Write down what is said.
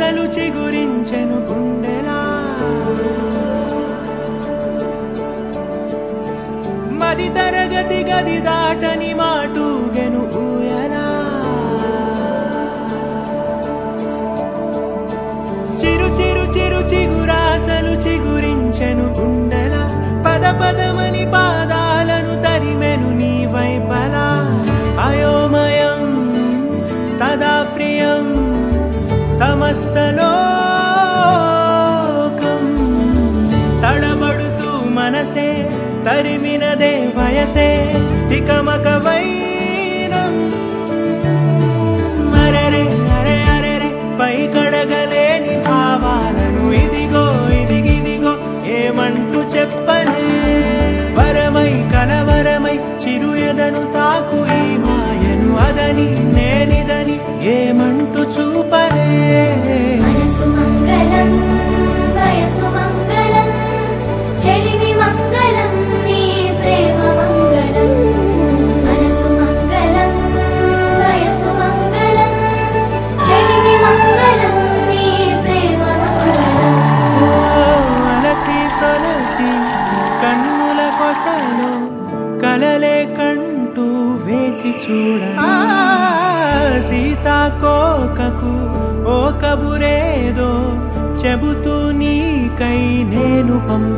చిగురాసలు చిగురించెను గుండెలా మది తరగతి గది దాటని మాటూగెను ఊయలా చిరు చిరు చిరు చిగురాసలు చిగురించెను గుండెలా పద పదమని పాదాలను తరిమెను నీ వైపలా అయోమయం సదా ప్రియం సమస్తలోకం తడబడుతూ మనసే తరిమినదే వయసే తికమక వైనం అరెరే అరే అరెరే పై కడగలేని భావాలను ఇదిగో ఇదిగిదిగో ఏమంటూ చెప్పనే వరమై కలవరమై చిరు ఎదను తాకు ఈ మాయను అదని నేనిదని ఏమంటూ చూపనే మనసు మంగళం వయసు మంగళం చెలిమి మంగళం నీ ప్రేమ మంగళం మనసు మంగళం వయసు మంగళం చెలిమి మంగళం నీ ప్రేమ మంగళం అలసి సొలసి కన్నుల కొసలో కలలే కంటూ వేచి చూడ సీతాకోకకు ఓ కబురేదో చెబుతూ నీకై నేను పంప